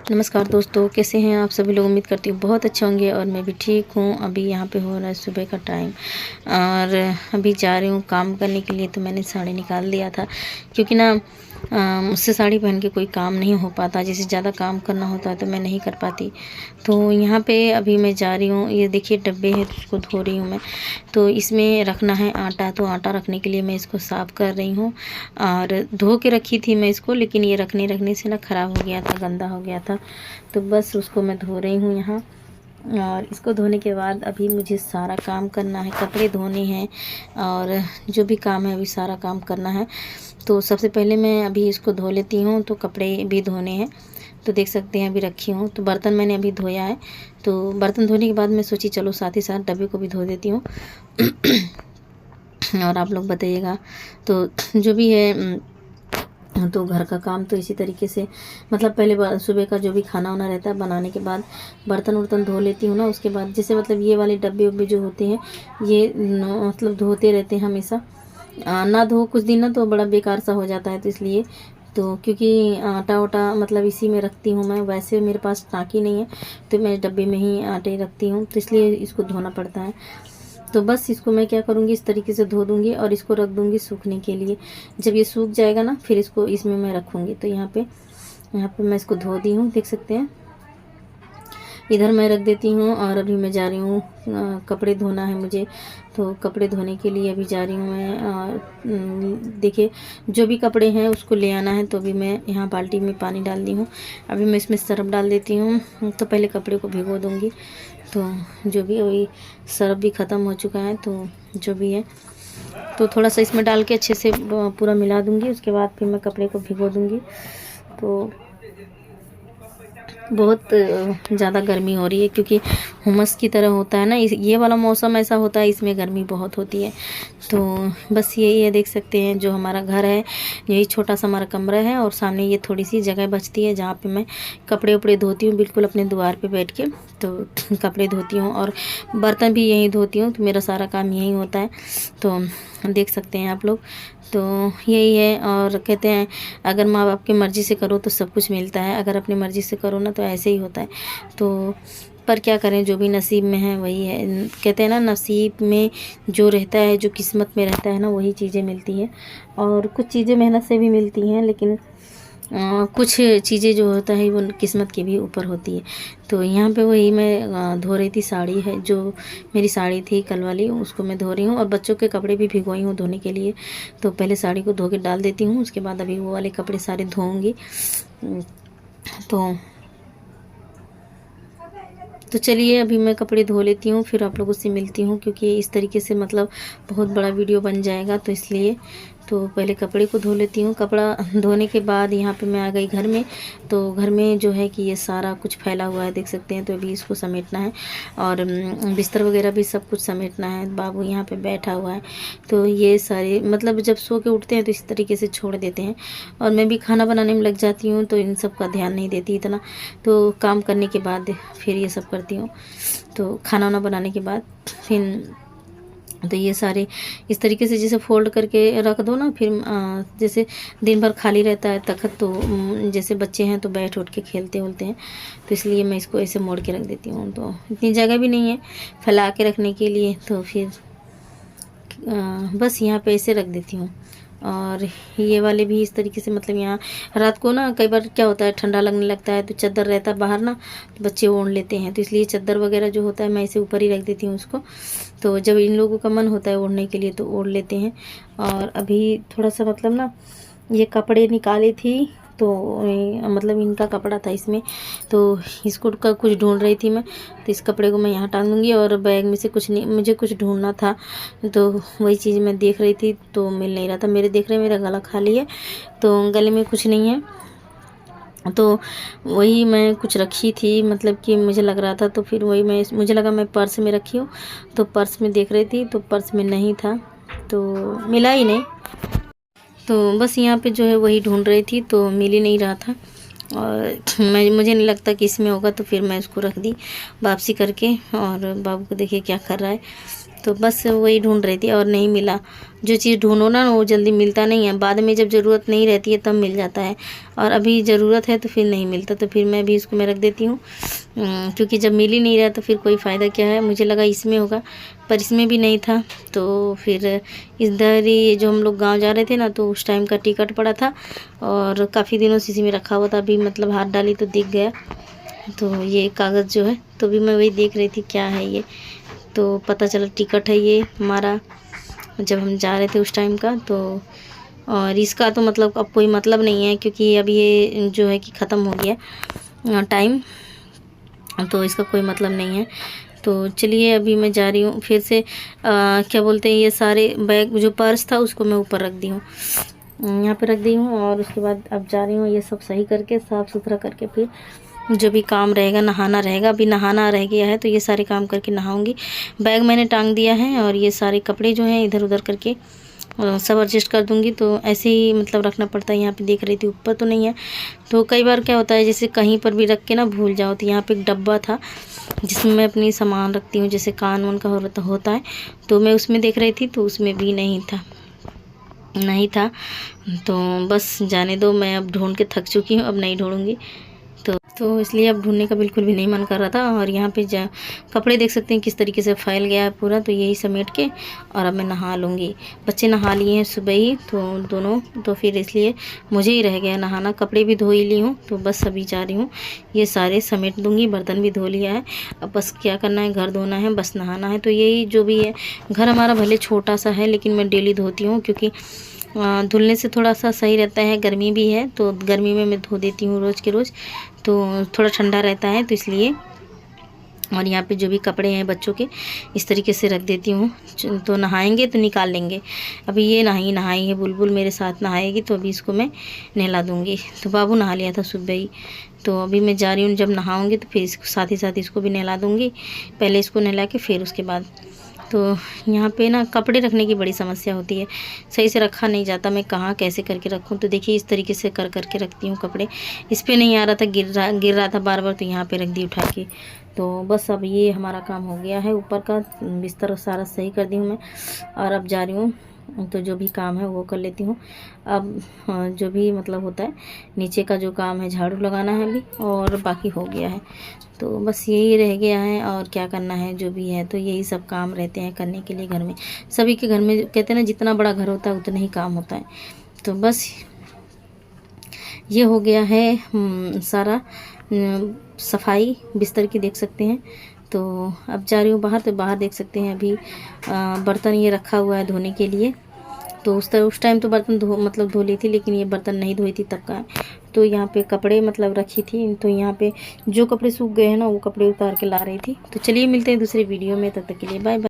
नमस्कार दोस्तों, कैसे हैं आप सभी लोग। उम्मीद करती हूँ बहुत अच्छे होंगे और मैं भी ठीक हूँ। अभी यहाँ पे हो रहा है सुबह का टाइम और अभी जा रही हूँ काम करने के लिए। तो मैंने साड़ी निकाल दिया था क्योंकि ना मुझसे साड़ी पहन के कोई काम नहीं हो पाता। जैसे ज़्यादा काम करना होता है तो मैं नहीं कर पाती। तो यहाँ पे अभी मैं जा रही हूँ। ये देखिए डब्बे हैं, उसको धो रही हूँ मैं। तो इसमें रखना है आटा, तो आटा रखने के लिए मैं इसको साफ़ कर रही हूँ। और धो के रखी थी मैं इसको, लेकिन ये रखने से ना ख़राब हो गया था, गंदा हो गया था। तो बस उसको मैं धो रही हूँ यहाँ। और इसको धोने के बाद अभी मुझे सारा काम करना है, कपड़े धोने हैं और जो भी काम है अभी सारा काम करना है। तो सबसे पहले मैं अभी इसको धो लेती हूँ। तो कपड़े भी धोने हैं, तो देख सकते हैं अभी रखी हूँ। तो बर्तन मैंने अभी धोया है। तो बर्तन धोने के बाद मैं सोची चलो साथ ही साथ डब्बे को भी धो देती हूँ। और आप लोग बताइएगा। तो जो भी है, तो घर का काम तो इसी तरीके से, मतलब पहले सुबह का जो भी खाना वाना रहता है बनाने के बाद बर्तन वर्तन धो लेती हूँ ना। उसके बाद जैसे मतलब ये वाले डब्बे उब्बे जो होते हैं ये मतलब धोते रहते हैं हमेशा। ना धो कुछ दिन ना तो बड़ा बेकार सा हो जाता है। तो इसलिए तो क्योंकि आटा वाटा मतलब इसी में रखती हूँ मैं। वैसे मेरे पास टाँकी नहीं है तो मैं डब्बे में ही आटे रखती हूँ, तो इसलिए इसको धोना पड़ता है। तो बस इसको मैं क्या करूँगी, इस तरीके से धो दूँगी और इसको रख दूँगी सूखने के लिए। जब ये सूख जाएगा ना फिर इसको इसमें मैं रखूँगी। तो यहाँ पे मैं इसको धो दी हूँ, देख सकते हैं। इधर मैं रख देती हूँ और अभी मैं जा रही हूँ, कपड़े धोना है मुझे। तो कपड़े धोने के लिए अभी जा रही हूँ मैं। और देखिए जो भी कपड़े हैं उसको ले आना है। तो अभी मैं यहाँ बाल्टी में पानी डाल दी हूँ। अभी मैं इसमें सर्फ़ डाल देती हूँ। तो पहले कपड़े को भिगो दूँगी। तो जो भी अभी सर्फ़ भी ख़त्म हो चुका है, तो जो भी है तो थोड़ा सा इसमें डाल के अच्छे से पूरा मिला दूँगी। उसके बाद फिर मैं कपड़े को भिगो दूँगी। तो बहुत ज़्यादा गर्मी हो रही है क्योंकि हुमस की तरह होता है ना। ये वाला मौसम ऐसा होता है, इसमें गर्मी बहुत होती है। तो बस यही है, देख सकते हैं जो हमारा घर है, यही छोटा सा हमारा कमरा है और सामने ये थोड़ी सी जगह बचती है जहाँ पे मैं कपड़े उपड़े धोती हूँ, बिल्कुल अपने द्वार पे बैठ के। तो कपड़े धोती हूँ और बर्तन भी यहीं धोती हूँ। तो मेरा सारा काम यहीं होता है। तो देख सकते हैं आप लोग। तो यही है। और कहते हैं अगर माँ बाप की मर्ज़ी से करो तो सब कुछ मिलता है, अगर अपनी मर्ज़ी से करो ना तो ऐसे ही होता है। तो पर क्या करें, जो भी नसीब में है वही है। कहते हैं ना, नसीब में जो रहता है, जो किस्मत में रहता है ना, वही चीज़ें मिलती हैं। और कुछ चीज़ें मेहनत से भी मिलती हैं, लेकिन कुछ चीज़ें जो होता है वो किस्मत के भी ऊपर होती है। तो यहाँ पे वही मैं धो रही थी साड़ी है, जो मेरी साड़ी थी कल वाली, उसको मैं धो रही हूँ। और बच्चों के कपड़े भी भिगोई हूँ धोने के लिए। तो पहले साड़ी को धो के डाल देती हूँ, उसके बाद अभी वो वाले कपड़े सारे धोऊँगी। तो चलिए अभी मैं कपड़े धो लेती हूँ, फिर आप लोगों से मिलती हूँ। क्योंकि इस तरीके से मतलब बहुत बड़ा वीडियो बन जाएगा, तो इसलिए तो पहले कपड़े को धो लेती हूँ। कपड़ा धोने के बाद यहाँ पे मैं आ गई घर में। तो घर में जो है कि ये सारा कुछ फैला हुआ है, देख सकते हैं। तो अभी इसको समेटना है और बिस्तर वगैरह भी सब कुछ समेटना है। बाबू यहाँ पे बैठा हुआ है। तो ये सारे मतलब जब सो के उठते हैं तो इस तरीके से छोड़ देते हैं। और मैं भी खाना बनाने में लग जाती हूँ, तो इन सब का ध्यान नहीं देती इतना। तो काम करने के बाद फिर ये सब करती हूँ। तो खाना वाना बनाने के बाद फिर तो ये सारे इस तरीके से जैसे फ़ोल्ड करके रख दो ना। फिर जैसे दिन भर खाली रहता है तख़्त, तो जैसे बच्चे हैं तो बैठ उठ के खेलते उलते हैं, तो इसलिए मैं इसको ऐसे मोड़ के रख देती हूँ। तो इतनी जगह भी नहीं है फैला के रखने के लिए, तो फिर बस यहाँ पे ऐसे रख देती हूँ। और ये वाले भी इस तरीके से, मतलब यहाँ रात को ना कई बार क्या होता है, ठंडा लगने लगता है तो चादर रहता है बाहर ना, तो बच्चे ओढ़ लेते हैं। तो इसलिए चादर वगैरह जो होता है मैं इसे ऊपर ही रख देती हूँ उसको। तो जब इन लोगों का मन होता है ओढ़ने के लिए तो ओढ़ लेते हैं। और अभी थोड़ा सा मतलब ना ये कपड़े निकाली थी, तो मतलब इनका कपड़ा था इसमें, तो इसको का कुछ ढूंढ रही थी मैं। तो इस कपड़े को मैं यहाँ टांग दूँगी। और बैग में से कुछ नहीं, मुझे कुछ ढूंढना था, तो वही चीज़ मैं देख रही थी तो मिल नहीं रहा था। मेरे देख रहे मेरा गला खाली है, तो गले में कुछ नहीं है। तो वही मैं कुछ रखी थी, मतलब कि मुझे लग रहा था, तो फिर वही मुझे लगा मैं पर्स में रखी हूँ। तो पर्स में देख रही थी तो पर्स में नहीं था, तो मिला ही नहीं। तो बस यहाँ पे जो है वही ढूंढ रही थी, तो मिल ही नहीं रहा था। और मुझे नहीं लगता कि इसमें होगा, तो फिर मैं उसको रख दी वापसी करके। और बाबू को देखिए क्या कर रहा है। तो बस वही ढूंढ रही थी और नहीं मिला। जो चीज़ ढूंढो ना वो जल्दी मिलता नहीं है, बाद में जब ज़रूरत नहीं रहती है तब मिल जाता है, और अभी ज़रूरत है तो फिर नहीं मिलता। तो फिर मैं भी इसको मैं रख देती हूँ, क्योंकि जब मिल ही नहीं रहा तो फिर कोई फ़ायदा क्या है। मुझे लगा इसमें होगा पर इसमें भी नहीं था। तो फिर इधर ही जो हम लोग गाँव जा रहे थे ना, तो उस टाइम का टिकट पड़ा था और काफ़ी दिनों से इसी में रखा हुआ था। अभी मतलब हाथ डाली तो दिख गया। तो ये कागज़ जो है, तो भी मैं वही देख रही थी क्या है ये, तो पता चला टिकट है ये हमारा, जब हम जा रहे थे उस टाइम का। तो और इसका तो मतलब अब कोई मतलब नहीं है, क्योंकि अब ये जो है कि ख़त्म हो गया टाइम, तो इसका कोई मतलब नहीं है। तो चलिए अभी मैं जा रही हूँ फिर से क्या बोलते हैं, ये सारे बैग जो पर्स था उसको मैं ऊपर रख दी हूँ, यहाँ पे रख दी हूँ। और उसके बाद अब जा रही हूँ ये सब सही करके, साफ़ सुथरा करके, फिर जो भी काम रहेगा, नहाना रहेगा। अभी नहाना रह गया है तो ये सारे काम करके नहाऊंगी। बैग मैंने टांग दिया है और ये सारे कपड़े जो हैं इधर उधर करके सब एडजस्ट कर दूंगी। तो ऐसे ही मतलब रखना पड़ता है। यहाँ पे देख रही थी ऊपर तो नहीं है, तो कई बार क्या होता है जैसे कहीं पर भी रख के ना भूल जाओ। तो यहाँ पे एक डब्बा था जिसमें मैं अपनी सामान रखती हूँ, जैसे कान वान का होता है, तो मैं उसमें देख रही थी तो उसमें भी नहीं था। तो बस जाने दो, मैं अब ढूंढ के थक चुकी हूँ, अब नहीं ढूंढूंगी। तो इसलिए अब ढूंढने का बिल्कुल भी नहीं मन कर रहा था। और यहाँ पे कपड़े देख सकते हैं किस तरीके से फैल गया है पूरा, तो यही समेट के और अब मैं नहा लूँगी। बच्चे नहा लिए हैं सुबह ही तो दोनों, तो फिर इसलिए मुझे ही रह गया नहाना। कपड़े भी धो ही ली हूँ, तो बस अभी जा रही हूँ ये सारे समेट दूँगी। बर्तन भी धो लिया है, अब बस क्या करना है, घर धोना है, बस नहाना है। तो यही जो भी है, घर हमारा भले छोटा सा है लेकिन मैं डेली धोती हूँ, क्योंकि धुलने से थोड़ा सा सही रहता है। गर्मी भी है तो गर्मी में मैं धो देती हूँ रोज़ के रोज़, तो थोड़ा ठंडा रहता है तो इसलिए। और यहाँ पे जो भी कपड़े हैं बच्चों के इस तरीके से रख देती हूँ, तो नहाएंगे तो निकाल लेंगे। अभी ये नहीं नहाई है, बुलबुल मेरे साथ नहाएगी, तो अभी इसको मैं नहला दूँगी। तो बाबू नहा लिया था सुबह ही, तो अभी मैं जा रही हूँ, जब नहाऊँगी तो फिर इसको साथ ही साथ इसको भी नहला दूँगी। पहले इसको नहला के फिर उसके बाद। तो यहाँ पे ना कपड़े रखने की बड़ी समस्या होती है, सही से रखा नहीं जाता। मैं कहाँ कैसे करके रखूँ, तो देखिए इस तरीके से कर करके रखती हूँ कपड़े। इस पे नहीं आ रहा था, गिर रहा था बार बार, तो यहाँ पे रख दी उठा के। तो बस अब ये हमारा काम हो गया है। ऊपर का बिस्तर सारा सही कर दी हूँ मैं, और अब जा रही हूँ तो जो भी काम है वो कर लेती हूँ। अब जो भी मतलब होता है नीचे का जो काम है, झाड़ू लगाना है अभी, और बाकी हो गया है। तो बस यही रह गया है, और क्या करना है जो भी है, तो यही सब काम रहते हैं करने के लिए घर में। सभी के घर में कहते हैं ना, जितना बड़ा घर होता है उतना ही काम होता है। तो बस ये हो गया है सारा सफाई बिस्तर की, देख सकते हैं। तो अब जा रही हूँ बाहर, तो बाहर देख सकते हैं अभी बर्तन ये रखा हुआ है धोने के लिए। तो उस टाइम तो बर्तन धो ली थी, लेकिन ये बर्तन नहीं धोई थी तब का है। तो यहाँ पे कपड़े मतलब रखी थी, तो यहाँ पे जो कपड़े सूख गए हैं ना वो कपड़े उतार के ला रही थी। तो चलिए मिलते हैं दूसरे वीडियो में, तब तक के लिए बाय बाय।